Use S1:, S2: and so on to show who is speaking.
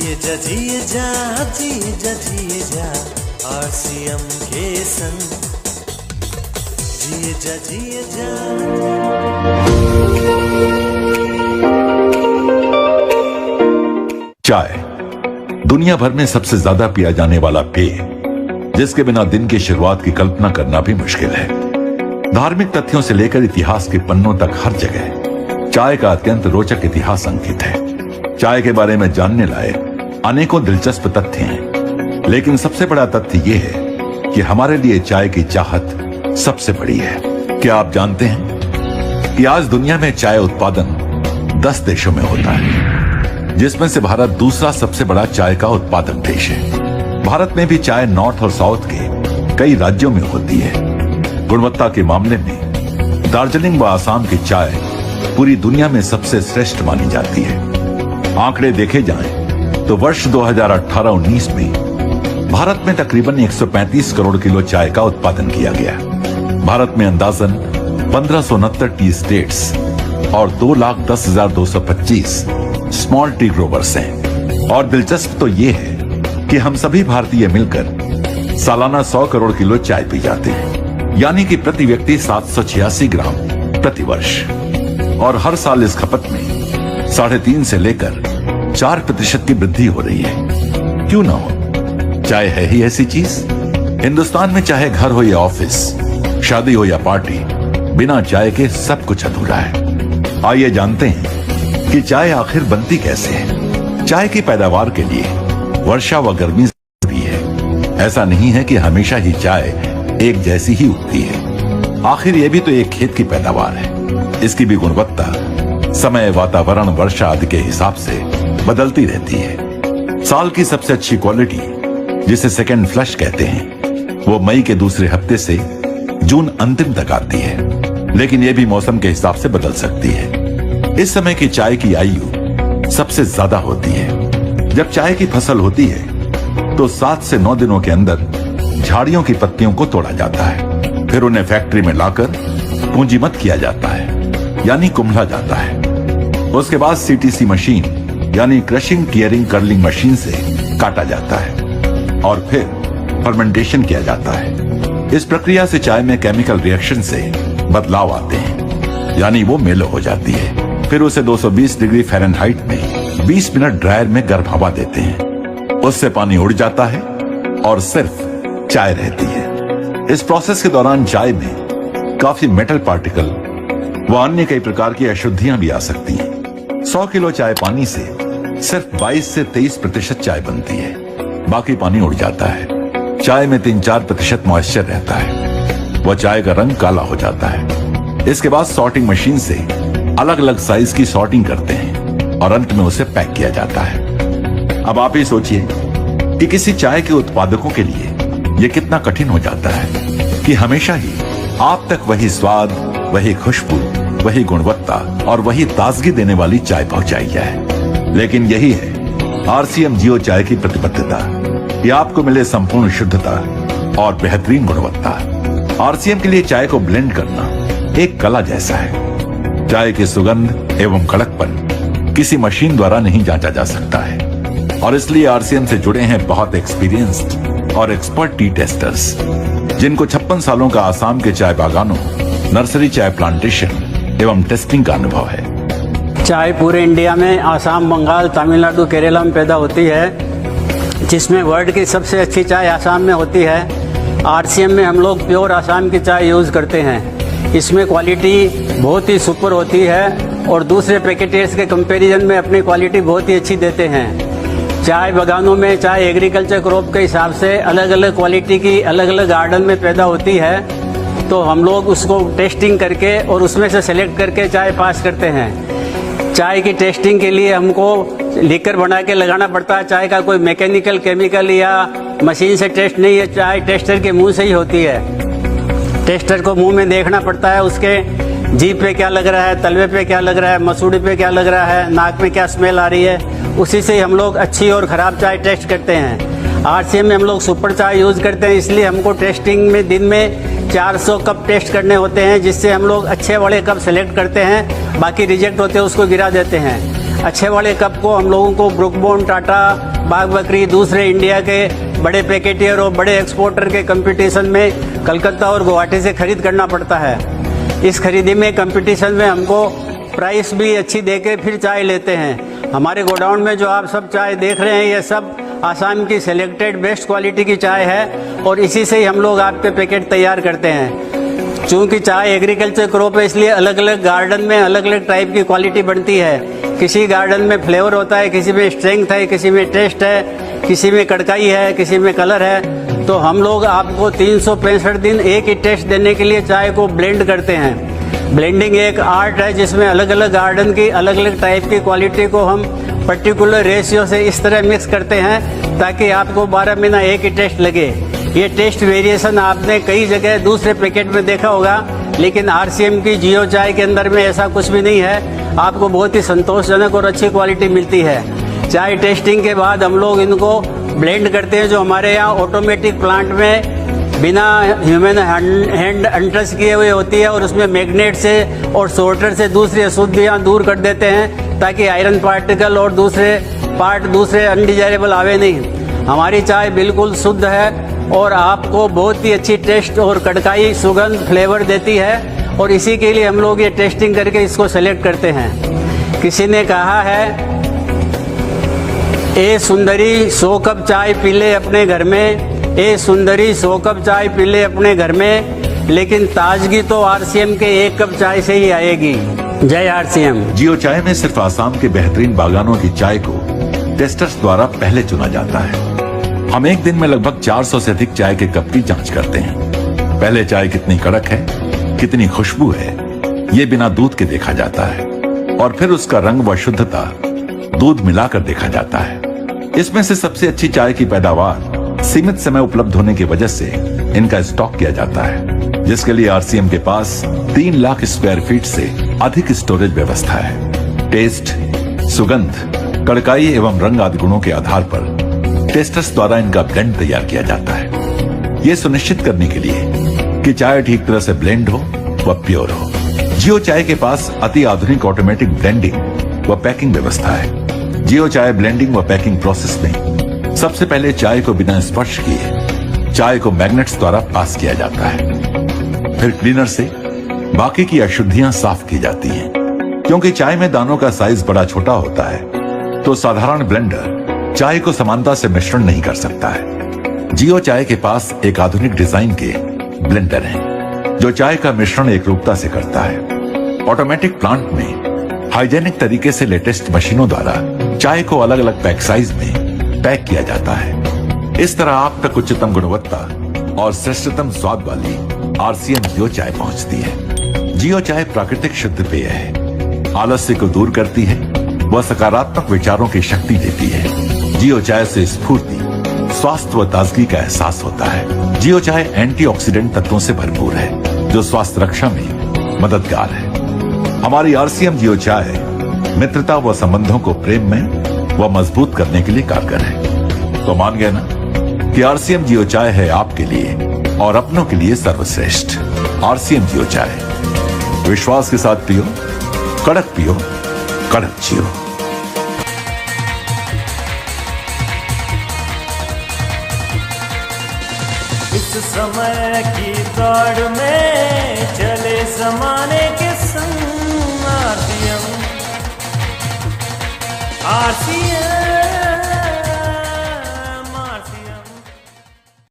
S1: जिए जा आरसीएम के संग जिए जा।
S2: चाय दुनिया भर में सबसे ज्यादा पिया जाने वाला पेय, जिसके बिना दिन की शुरुआत की कल्पना करना भी मुश्किल है। धार्मिक तथ्यों से लेकर इतिहास के पन्नों तक हर जगह चाय का अत्यंत रोचक इतिहास अंकित है। चाय के बारे में जानने लायक अनेकों दिलचस्प तथ्य हैं, लेकिन सबसे बड़ा तथ्य यह है कि हमारे लिए चाय की चाहत सबसे बड़ी है। क्या आप जानते हैं कि आज दुनिया में चाय उत्पादन 10 देशों में होता है, जिसमें से भारत दूसरा सबसे बड़ा चाय का उत्पादक देश है। भारत में भी चाय नॉर्थ और साउथ के कई राज्यों में होती है। गुणवत्ता के मामले में दार्जिलिंग व आसाम की चाय पूरी दुनिया में सबसे श्रेष्ठ मानी जाती है। आंकड़े देखे जाएं तो वर्ष 2018-19 में भारत में तकरीबन 135 करोड़ किलो चाय का उत्पादन किया गया। भारत में अंदाजन 1569 टी स्टेट्स और 2,10,225 स्मॉल टी ग्रोवर्स हैं। और दिलचस्प तो ये है कि हम सभी भारतीय मिलकर सालाना 100 करोड़ किलो चाय पी जाते हैं, यानी कि प्रति व्यक्ति 786 ग्राम प्रति वर्ष। और हर साल इस खपत में 3.5 से लेकर 4% की वृद्धि हो रही है। क्यों ना हो, चाय है ही ऐसी चीज। हिंदुस्तान में चाहे घर हो या ऑफिस, शादी हो या पार्टी, बिना चाय के सब कुछ अधूरा है। आइए जानते हैं कि चाय आखिर बनती कैसे है। चाय की पैदावार के लिए वर्षा व गर्मी जरूरी है। ऐसा नहीं है कि हमेशा ही चाय एक जैसी ही उगती है। आखिर ये भी तो एक खेत की पैदावार है। इसकी भी गुणवत्ता समय, वातावरण, वर्षा आदि के हिसाब से बदलती रहती है। साल की सबसे अच्छी क्वालिटी, जिसे सेकेंड फ्लश कहते हैं, वो मई के दूसरे हफ्ते से जून अंतिम तक आती है, लेकिन ये भी मौसम के हिसाब से बदल सकती है। इस समय की चाय की आयु सबसे ज्यादा होती है। जब चाय की फसल होती है तो 7 से 9 दिनों के अंदर झाड़ियों की पत्तियों को तोड़ा जाता है। फिर उन्हें फैक्ट्री में लाकर पूंजीमत किया जाता है, यानी कुम्हला जाता है। उसके बाद सीटीसी मशीन यानी क्रशिंग टियरिंग कर्लिंग मशीन से काटा जाता है और फिर फर्मेंटेशन किया जाता है। इस प्रक्रिया से चाय में केमिकल रिएक्शन से बदलाव आते हैं, यानी वो मेलो हो जाती है। फिर उसे 220 डिग्री फ़ारेनहाइट में 20 मिनट ड्रायर में गर्म हवा देते हैं। उससे पानी उड़ जाता है और सिर्फ चाय रहती है। इस प्रोसेस के दौरान चाय में काफी मेटल पार्टिकल व अन्य कई प्रकार की अशुद्धियां भी आ सकती हैं। 100 किलो चाय पानी से सिर्फ 22 से 23% चाय बनती है, बाकी पानी उड़ जाता है। चाय में 3-4% मॉइस्चर रहता है। वह चाय का रंग काला हो जाता है। इसके बाद सॉर्टिंग मशीन से अलग अलग साइज की सॉर्टिंग करते हैं और अंत में उसे पैक किया जाता है। अब आप ही सोचिए कि किसी चाय के उत्पादकों के लिए यह कितना कठिन हो जाता है कि हमेशा ही आप तक वही स्वाद, वही खुशबू, वही गुणवत्ता और वही ताजगी देने वाली चाय पहुंचाई जाए। लेकिन यही है आरसीएम जियो चाय की प्रतिबद्धता कि आपको मिले संपूर्ण शुद्धता और बेहतरीन गुणवत्ता। आरसीएम के लिए चाय को ब्लेंड करना एक कला जैसा है। चाय की सुगंध एवं कड़कपन किसी मशीन द्वारा नहीं जांचा जा सकता है और इसलिए आरसीएम से जुड़े हैं बहुत एक्सपीरियंस्ड और एक्सपर्ट टी टेस्टर्स, जिनको 56 सालों का आसाम के चाय बागानों, नर्सरी चाय प्लांटेशन एवं टेस्टिंग का अनुभव है।
S3: चाय पूरे इंडिया में आसाम, बंगाल, तमिलनाडु, केरला में पैदा होती है, जिसमें वर्ल्ड की सबसे अच्छी चाय आसाम में होती है। आरसीएम में हम लोग प्योर आसाम की चाय यूज़ करते हैं। इसमें क्वालिटी बहुत ही सुपर होती है और दूसरे पैकेटर्स के कंपैरिजन में अपनी क्वालिटी बहुत ही अच्छी देते हैं। चाय बागानों में चाय एग्रीकल्चर क्रॉप के हिसाब से अलग अलग क्वालिटी की अलग अलग गार्डन में पैदा होती है, तो हम लोग उसको टेस्टिंग करके और उसमें से सेलेक्ट करके चाय पास करते हैं। चाय की टेस्टिंग के लिए हमको लीकर बना के लगाना पड़ता है। चाय का कोई मैकेनिकल, केमिकल या मशीन से टेस्ट नहीं है, चाय टेस्टर के मुंह से ही होती है। टेस्टर को मुंह में देखना पड़ता है, उसके जीभ पे क्या लग रहा है, तलवे पे क्या लग रहा है, मसूड़ी पे क्या लग रहा है, नाक में क्या स्मेल आ रही है, उसी से हम लोग अच्छी और ख़राब चाय टेस्ट करते हैं। आरसीएम में हम लोग सुपर चाय यूज़ करते हैं, इसलिए हमको टेस्टिंग में दिन में 400 कप टेस्ट करने होते हैं, जिससे हम लोग अच्छे वाले कप सेलेक्ट करते हैं, बाकी रिजेक्ट होते हैं उसको गिरा देते हैं। अच्छे वाले कप को हम लोगों को ब्रुक बॉन्ड, टाटा, बाग बकरी, दूसरे इंडिया के बड़े पैकेटियर और बड़े एक्सपोर्टर के कंपटीशन में कलकत्ता और गुवाहाटी से खरीद करना पड़ता है। इस खरीदी में कंपटीशन में हमको प्राइस भी अच्छी देके फिर चाय लेते हैं। हमारे गोडाउन में जो आप सब चाय देख रहे हैं ये सब आसाम की सिलेक्टेड बेस्ट क्वालिटी की चाय है और इसी से ही हम लोग आपके पैकेट तैयार करते हैं। चूँकि चाय एग्रीकल्चर क्रॉप है इसलिए अलग अलग गार्डन में अलग अलग टाइप की क्वालिटी बनती है। किसी गार्डन में फ्लेवर होता है, किसी में स्ट्रेंथ है, किसी में टेस्ट है, किसी में कड़काई है, किसी में कलर है। तो हम लोग आपको 365 दिन एक ही टेस्ट देने के लिए चाय को ब्लेंड करते हैं। ब्लेंडिंग एक आर्ट है जिसमें अलग अलग गार्डन की अलग अलग टाइप की क्वालिटी को हम पर्टिकुलर रेशियो से इस तरह मिक्स करते हैं ताकि आपको 12 महीना एक ही टेस्ट लगे। ये टेस्ट वेरिएशन आपने कई जगह दूसरे पैकेट में देखा होगा, लेकिन आरसीएम की जियो चाय के अंदर में ऐसा कुछ भी नहीं है। आपको बहुत ही संतोषजनक और अच्छी क्वालिटी मिलती है। चाय टेस्टिंग के बाद हम लोग इनको ब्लेंड करते हैं, जो हमारे यहाँ ऑटोमेटिक प्लांट में बिना ह्यूमन हैंड अनटच किए हुए होती है और उसमें मैग्नेट से और सोर्टर से दूसरी अशुद्धियाँ दूर कर देते हैं ताकि आयरन पार्टिकल और दूसरे पार्ट दूसरे अनडिजायरेबल आवे नहीं। हमारी चाय बिल्कुल शुद्ध है और आपको बहुत ही अच्छी टेस्ट और कड़काई, सुगंध, फ्लेवर देती है और इसी के लिए हम लोग ये टेस्टिंग करके इसको सेलेक्ट करते हैं। किसी ने कहा है ए सुंदरी 100 कप चाय पी ले अपने घर में, ए सुंदरी 100 कप चाय पी ले अपने घर में, लेकिन ताजगी तो आरसीएम के 1 कप चाय से ही आएगी। जय आरसीएम।
S2: जियो चाय में सिर्फ आसाम के बेहतरीन बागानों की चाय को टेस्टर्स द्वारा पहले चुना जाता है। हम एक दिन में लगभग 400 से अधिक चाय के कप की जांच करते हैं। पहले चाय कितनी कड़क है, कितनी खुशबू है, ये बिना दूध के देखा जाता है और फिर उसका रंग व शुद्धता दूध मिलाकर देखा जाता है। इसमें से सबसे अच्छी चाय की पैदावार सीमित समय उपलब्ध होने की वजह से इनका स्टॉक किया जाता है, जिसके लिए आरसीएम के पास 3 लाख स्क्वायर फीट से अधिक स्टोरेज व्यवस्था है। टेस्ट, सुगंध, कड़काई एवं रंग आदि गुणों के आधार पर टेस्टर्स द्वारा इनका ब्लेंड तैयार किया जाता है, ये सुनिश्चित करने के लिए कि चाय ठीक तरह से ब्लेंड हो व प्योर हो। जियो चाय के पास अति आधुनिक ऑटोमेटिक ब्लेंडिंग व पैकिंग व्यवस्था है। जियो चाय ब्लेंडिंग व पैकिंग प्रोसेस में सबसे पहले चाय को बिना स्पर्श किए चाय को मैग्नेट्स द्वारा पास किया जाता है। फिर क्लीनर से बाकी की अशुद्धियां साफ की जाती हैं। क्योंकि चाय में दानों का साइज बड़ा छोटा होता है तो साधारण ब्लेंडर चाय को समानता से मिश्रण नहीं कर सकता है। जियो चाय के पास एक आधुनिक डिजाइन के ब्लेंडर हैं, जो चाय का मिश्रण एक रूपता से करता है। ऑटोमेटिक प्लांट में हाइजेनिक तरीके से लेटेस्ट मशीनों द्वारा चाय को अलग अलग पैक साइज में पैक किया जाता है। इस तरह आप तक उच्चतम गुणवत्ता और श्रेष्ठतम स्वाद वाली आरसीएम जियो चाय पहुंचती है। जियो चाय प्राकृतिक शुद्ध पेय है, आलस्य को दूर करती है व सकारात्मक विचारों की शक्ति देती है। जियो चाय से स्फूर्ति, स्वास्थ्य व ताजगी का एहसास होता है। जियो चाय एंटीऑक्सीडेंट तत्वों से भरपूर है, जो स्वास्थ्य रक्षा में मददगार है। हमारी आरसीएम जियो चाय मित्रता व संबंधों को प्रेम में व मजबूत करने के लिए कारगर है। तो मान गए ना कि आरसीएम जियो चाय है आपके लिए और अपनों के लिए सर्वश्रेष्ठ। आरसीएम जियो चाय विश्वास के साथ पियो, कड़क पियो, कड़क जियो।
S1: इस समय की दौड़ में चले जमाने के संग आरसीएम।